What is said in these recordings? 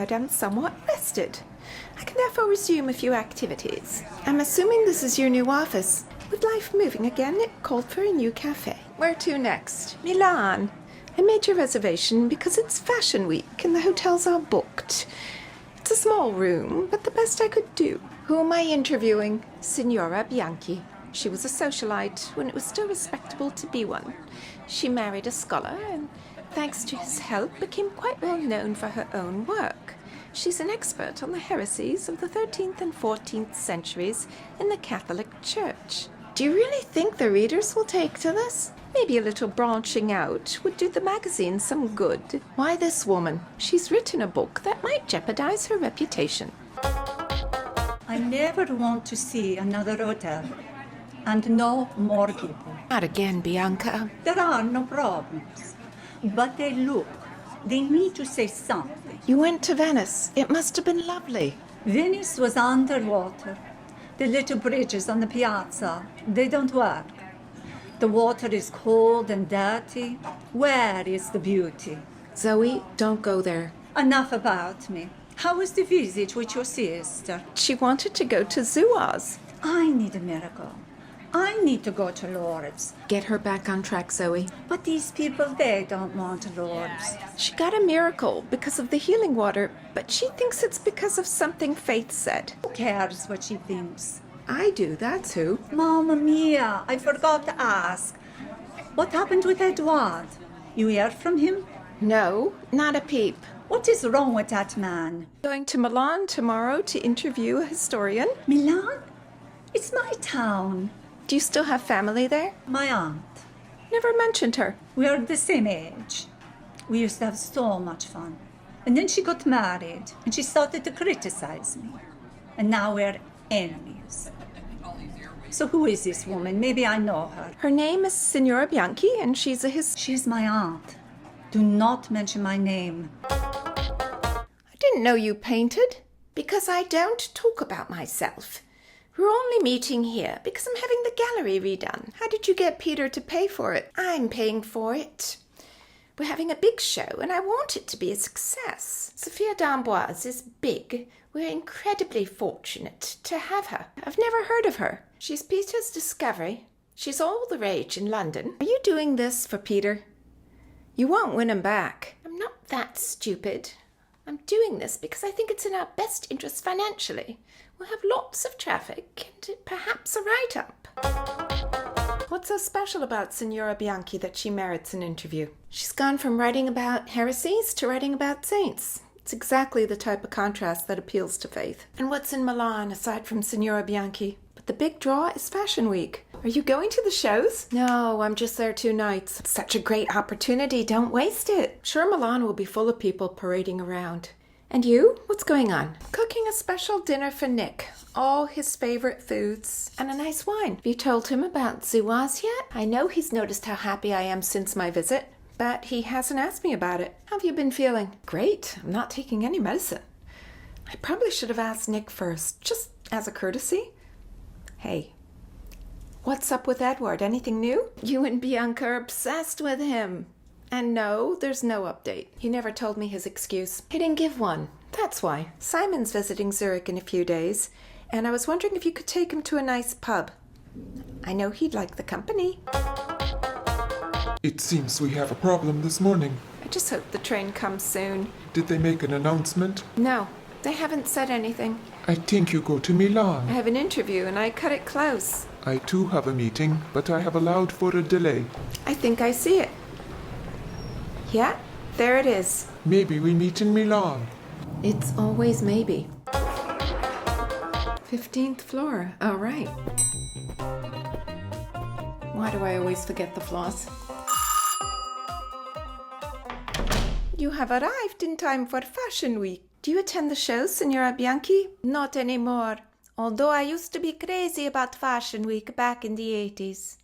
tired and somewhat rested. I can therefore resume a few activities. I'm assuming this is your new office. With life moving again, it called for a new cafe. Where to next? Milan. I made your reservation because it's Fashion Week and the hotels are booked. It's a small room, but the best I could do. Who am I interviewing? Signora Bianchi. She was a socialite when it was still respectable to be one. She married a scholar and, thanks to his help, became quite well known for her own work. She's an expert on the heresies of the 13th and 14th centuries in the Catholic Church. Do you really think the readers will take to this? Maybe a little branching out would do the magazine some good. Why this woman? She's written a book that might jeopardize her reputation. I never want to see another hotel. And no more people. Not again, Bianca. There are no problems. But they need to say something. You went to Venice. It must have been lovely. Venice was underwater. The little bridges on the piazza, they don't work. The water is cold and dirty. Where is the beauty? Zoe, don't go there. Enough about me. How was the visit with your sister? She wanted to go to Zoaz. I need a miracle. I need to go to Lourdes. Get her back on track, Zoe. But these people, they don't want Lourdes. She got a miracle because of the healing water, but she thinks it's because of something Faith said. Who cares what she thinks? I do, that's who. Mamma mia, I forgot to ask. What happened with Edward? You heard from him? No, not a peep. What is wrong with that man? Going to Milan tomorrow to interview a historian. Milan? It's my town. Do you still have family there? My aunt. Never mentioned her. We are the same age. We used to have so much fun. And then she got married, and she started to criticize me. And now we're enemies. So who is this woman? Maybe I know her. Her name is Signora Bianchi, and she's She's my aunt. Do not mention my name. I didn't know you painted. Because I don't talk about myself. We're only meeting here because I'm having the gallery redone. How did you get Peter to pay for it? I'm paying for it. We're having a big show and I want it to be a success. Sophia d'Amboise is big. We're incredibly fortunate to have her. I've never heard of her. She's Peter's discovery. She's all the rage in London. Are you doing this for Peter? You won't win him back. I'm not that stupid. I'm doing this because I think it's in our best interest financially. We'll have lots of traffic and perhaps a write-up. What's so special about Signora Bianchi that she merits an interview? She's gone from writing about heresies to writing about saints. It's exactly the type of contrast that appeals to Faith. And what's in Milan aside from Signora Bianchi? But the big draw is Fashion Week. Are you going to the shows? No, I'm just there 2 nights. It's such a great opportunity. Don't waste it. Sure, Milan will be full of people parading around. And you? What's going on? Cooking a special dinner for Nick. All his favorite foods and a nice wine. Have you told him about Zoaz yet? I know he's noticed how happy I am since my visit, but he hasn't asked me about it. How have you been feeling? Great. I'm not taking any medicine. I probably should have asked Nick first, just as a courtesy. Hey, what's up with Edward? Anything new? You and Bianca are obsessed with him. And no, there's no update. He never told me his excuse. He didn't give one. That's why. Simon's visiting Zurich in a few days, and I was wondering if you could take him to a nice pub. I know he'd like the company. It seems we have a problem this morning. I just hope the train comes soon. Did they make an announcement? No, they haven't said anything. I think you go to Milan. I have an interview and I cut it close. I too have a meeting, but I have allowed for a delay. I think I see it. Yeah, there it is. Maybe we meet in Milan. It's always maybe. 15th floor, all right. Why do I always forget the floss? You have arrived in time for Fashion Week. Do you attend the shows, Signora Bianchi? Not anymore, although I used to be crazy about Fashion Week back in the 80s.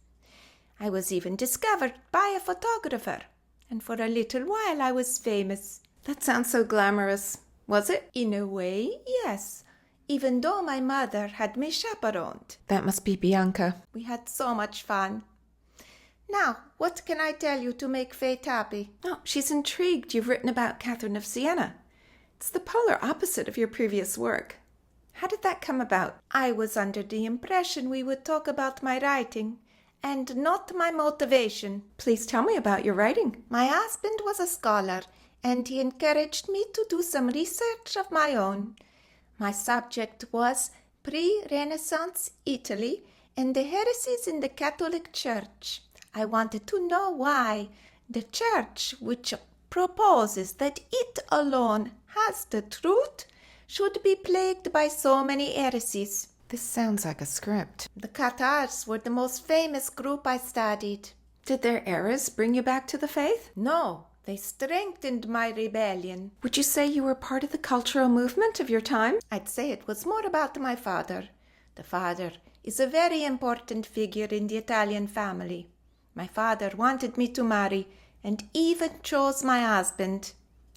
I was even discovered by a photographer. And for a little while I was famous. That sounds so glamorous. Was it? In a way, yes. Even though my mother had me chaperoned. That must be Bianca. We had so much fun. Now, what can I tell you to make Faith happy? Oh, she's intrigued you've written about Catherine of Siena. It's the polar opposite of your previous work. How did that come about? I was under the impression we would talk about my writing and not my motivation. Please tell me about your writing. My husband was a scholar, and he encouraged me to do some research of my own. My subject was pre-Renaissance Italy and the heresies in the Catholic Church. I wanted to know why the Church, which proposes that it alone has the truth, should be plagued by so many heresies. This sounds like a script. The Cathars were the most famous group I studied. Did their errors bring you back to the faith? No, they strengthened my rebellion. Would you say you were part of the cultural movement of your time? I'd say it was more about my father. The father is a very important figure in the Italian family. My father wanted me to marry and even chose my husband.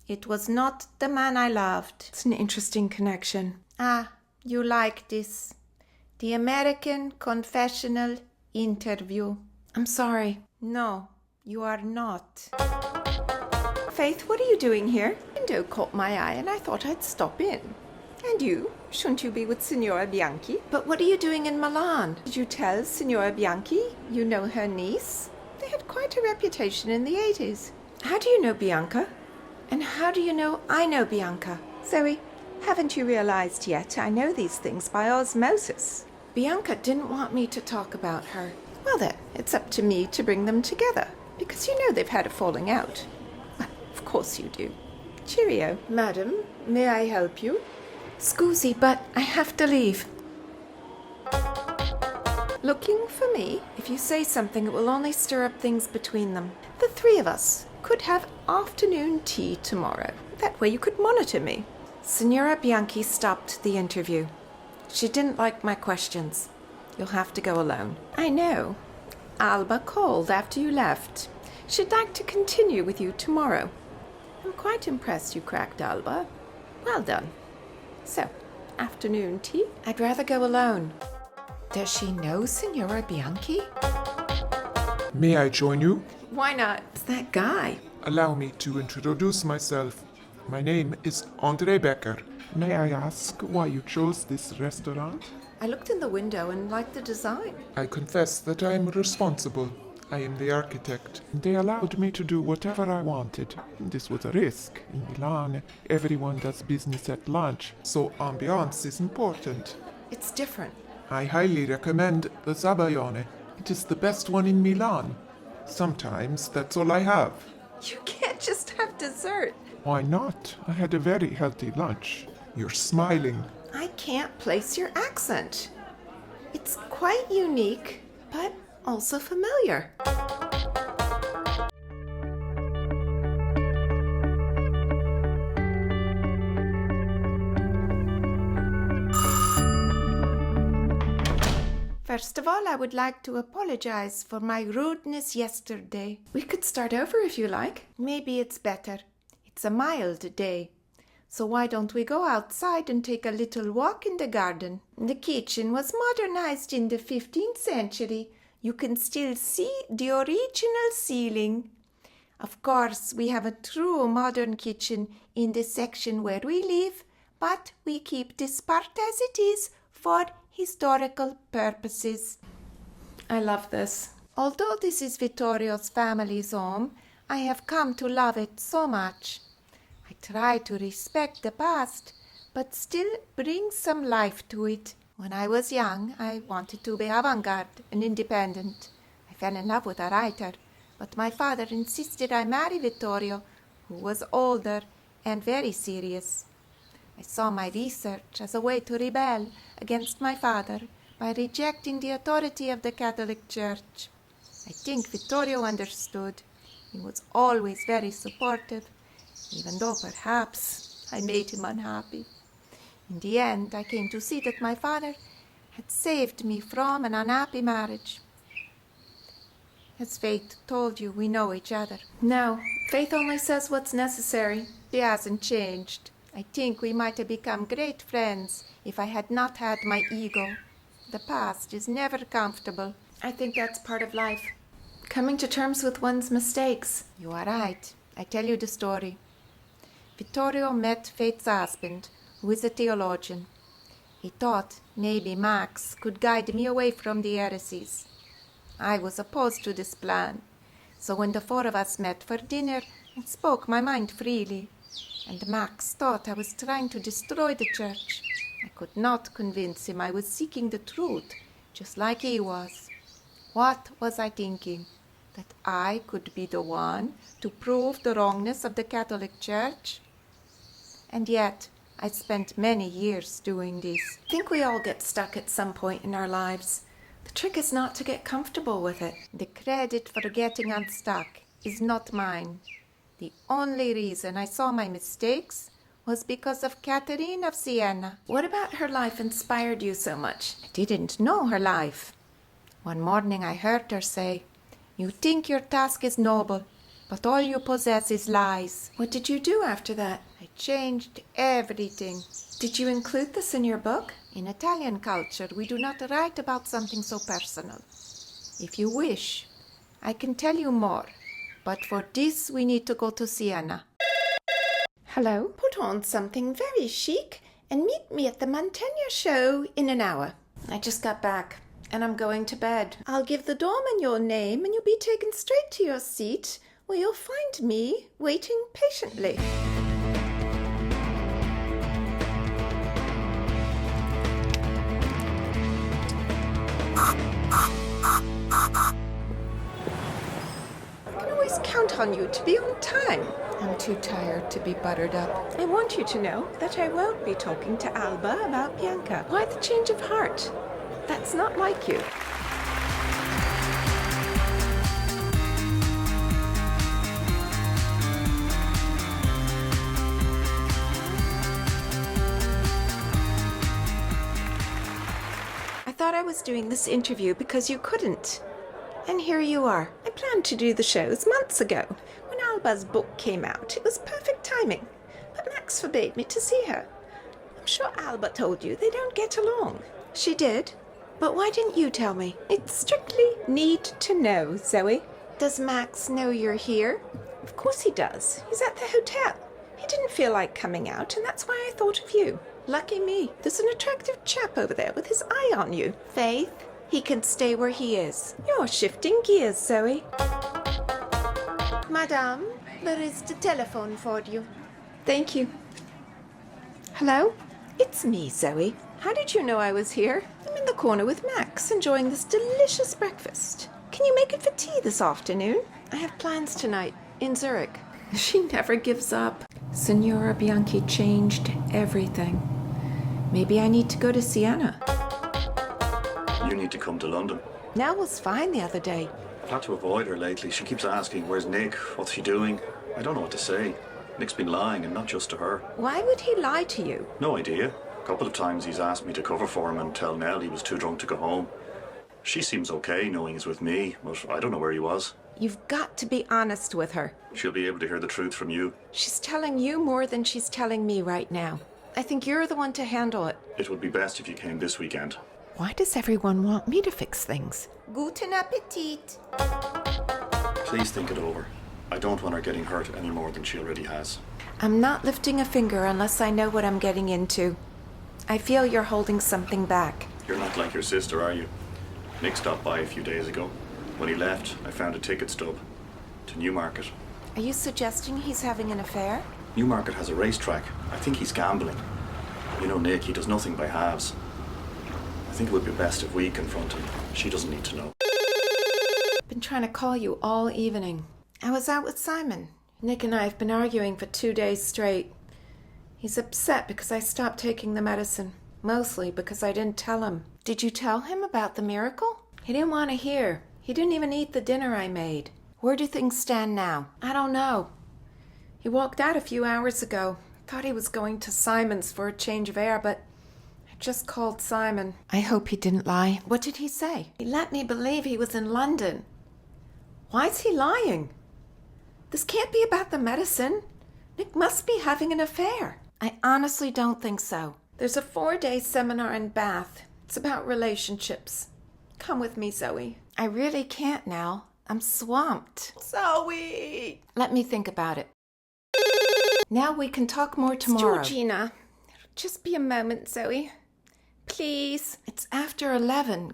It was not the man I loved. It's an interesting connection. Ah, you like this. The American Confessional Interview. I'm sorry. No, you are not. Faith, what are you doing here? The window caught my eye and I thought I'd stop in. And you? Shouldn't you be with Signora Bianchi? But what are you doing in Milan? Did you tell Signora Bianchi you know her niece? They had quite a reputation in the 80s. How do you know Bianca? And how do you know I know Bianca? Zoe, haven't you realized yet I know these things by osmosis? Bianca didn't want me to talk about her. Well then, it's up to me to bring them together, because you know they've had a falling out. Well, of course you do. Cheerio. Madam, may I help you? Scusi, but I have to leave. Looking for me? If you say something, it will only stir up things between them. The three of us could have afternoon tea tomorrow. That way you could monitor me. Signora Bianchi stopped the interview. She didn't like my questions. You'll have to go alone. I know. Alba called after you left. She'd like to continue with you tomorrow. I'm quite impressed you cracked Alba. Well done. So, afternoon tea? I'd rather go alone. Does she know Signora Bianchi? May I join you? Why not? It's that guy. Allow me to introduce myself. My name is Andre Becker. May I ask why you chose this restaurant? I looked in the window and liked the design. I confess that I am responsible. I am the architect. They allowed me to do whatever I wanted. This was a risk. In Milan, everyone does business at lunch, so ambiance is important. It's different. I highly recommend the Zabaione. It is the best one in Milan. Sometimes that's all I have. You can't just have dessert. Why not? I had a very healthy lunch. You're smiling. I can't place your accent. It's quite unique, but also familiar. First of all, I would like to apologize for my rudeness yesterday. We could start over if you like. Maybe it's better. It's a mild day. So why don't we go outside and take a little walk in the garden? The kitchen was modernized in the 15th century. You can still see the original ceiling. Of course, we have a true modern kitchen in the section where we live, but we keep this part as it is for historical purposes. I love this. Although this is Vittorio's family's home, I have come to love it so much. I try to respect the past, but still bring some life to it. When I was young, I wanted to be avant-garde and independent. I fell in love with a writer, but my father insisted I marry Vittorio, who was older and very serious. I saw my research as a way to rebel against my father by rejecting the authority of the Catholic Church. I think Vittorio understood. He was always very supportive, even though perhaps I made him unhappy. In the end, I came to see that my father had saved me from an unhappy marriage. As Faith told you, we know each other. No, Faith only says what's necessary. She hasn't changed. I think we might have become great friends if I had not had my ego. The past is never comfortable. I think that's part of life. Coming to terms with one's mistakes. You are right. I tell you the story. Vittorio met Faith's husband, who is a theologian. He thought maybe Max could guide me away from the heresies. I was opposed to this plan, so when the four of us met for dinner, I spoke my mind freely, and Max thought I was trying to destroy the church. I could not convince him I was seeking the truth, just like he was. What was I thinking? That I could be the one to prove the wrongness of the Catholic Church? And yet, I spent many years doing this. I think we all get stuck at some point in our lives. The trick is not to get comfortable with it. The credit for getting unstuck is not mine. The only reason I saw my mistakes was because of Catherine of Siena. What about her life inspired you so much? I didn't know her life. One morning I heard her say, "You think your task is noble, but all you possess is lies." What did you do after that? I changed everything. Did you include this in your book? In Italian culture, we do not write about something so personal. If you wish, I can tell you more, but for this we need to go to Siena. Hello, put on something very chic and meet me at the Mantegna show in an hour. I just got back and I'm going to bed. I'll give the doorman your name and you'll be taken straight to your seat where you'll find me waiting patiently. I can always count on you to be on time. I'm too tired to be buttered up. I want you to know that I won't be talking to Alba about Bianca. Why the change of heart? That's not like you. I thought I was doing this interview because you couldn't. And here you are. I planned to do the shows months ago. When Alba's book came out, it was perfect timing. But Max forbade me to see her. I'm sure Alba told you they don't get along. She did. But why didn't you tell me? It's strictly need to know, Zoe. Does Max know you're here? Of course he does. He's at the hotel. He didn't feel like coming out, and that's why I thought of you. Lucky me. There's an attractive chap over there with his eye on you. Faith, he can stay where he is. You're shifting gears, Zoe. Madame, there is the telephone for you. Thank you. Hello? It's me, Zoe. How did you know I was here? I'm in the corner with Max, enjoying this delicious breakfast. Can you make it for tea this afternoon? I have plans tonight in Zurich. She never gives up. Signora Bianchi changed everything. Maybe I need to go to Siena. You need to come to London. Nell was fine the other day. I've had to avoid her lately. She keeps asking, where's Nick? What's he doing? I don't know what to say. Nick's been lying, and not just to her. Why would he lie to you? No idea. A couple of times he's asked me to cover for him and tell Nell he was too drunk to go home. She seems okay knowing he's with me, but I don't know where he was. You've got to be honest with her. She'll be able to hear the truth from you. She's telling you more than she's telling me right now. I think you're the one to handle it. It would be best if you came this weekend. Why does everyone want me to fix things? Guten Appetit. Please think it over. I don't want her getting hurt any more than she already has. I'm not lifting a finger unless I know what I'm getting into. I feel you're holding something back. You're not like your sister, are you? Nick stopped by a few days ago. When he left, I found a ticket stub to Newmarket. Are you suggesting he's having an affair? Newmarket has a racetrack. I think he's gambling. You know Nick, he does nothing by halves. I think it would be best if we confront him. She doesn't need to know. I've been trying to call you all evening. I was out with Simon. Nick and I have been arguing for 2 days straight. He's upset because I stopped taking the medicine. Mostly because I didn't tell him. Did you tell him about the miracle? He didn't want to hear. He didn't even eat the dinner I made. Where do things stand now? I don't know. He walked out a few hours ago. Thought he was going to Simon's for a change of air, but I just called Simon. I hope he didn't lie. What did he say? He let me believe he was in London. Why is he lying? This can't be about the medicine. Nick must be having an affair. I honestly don't think so. There's a 4-day seminar in Bath. It's about relationships. Come with me, Zoe. I really can't now. I'm swamped. Zoe! Let me think about it. Now we can talk more tomorrow. Georgina, just be a moment, Zoe. Please. It's after 11.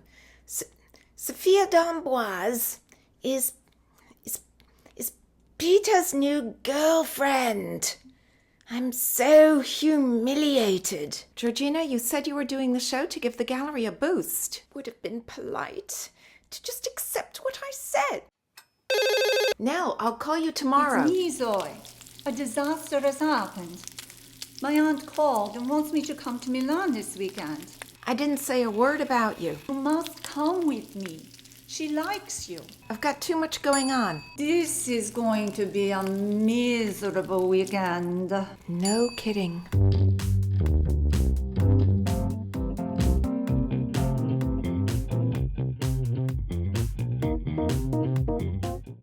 Sophia d'Amboise is Peter's new girlfriend. I'm so humiliated. Georgina, you said you were doing the show to give the gallery a boost. Would have been polite to just accept what I said. Nell, I'll call you tomorrow. It's me, Zoe. A disaster has happened. My aunt called and wants me to come to Milan this weekend. I didn't say a word about you. You must come with me. She likes you. I've got too much going on. This is going to be a miserable weekend. No kidding.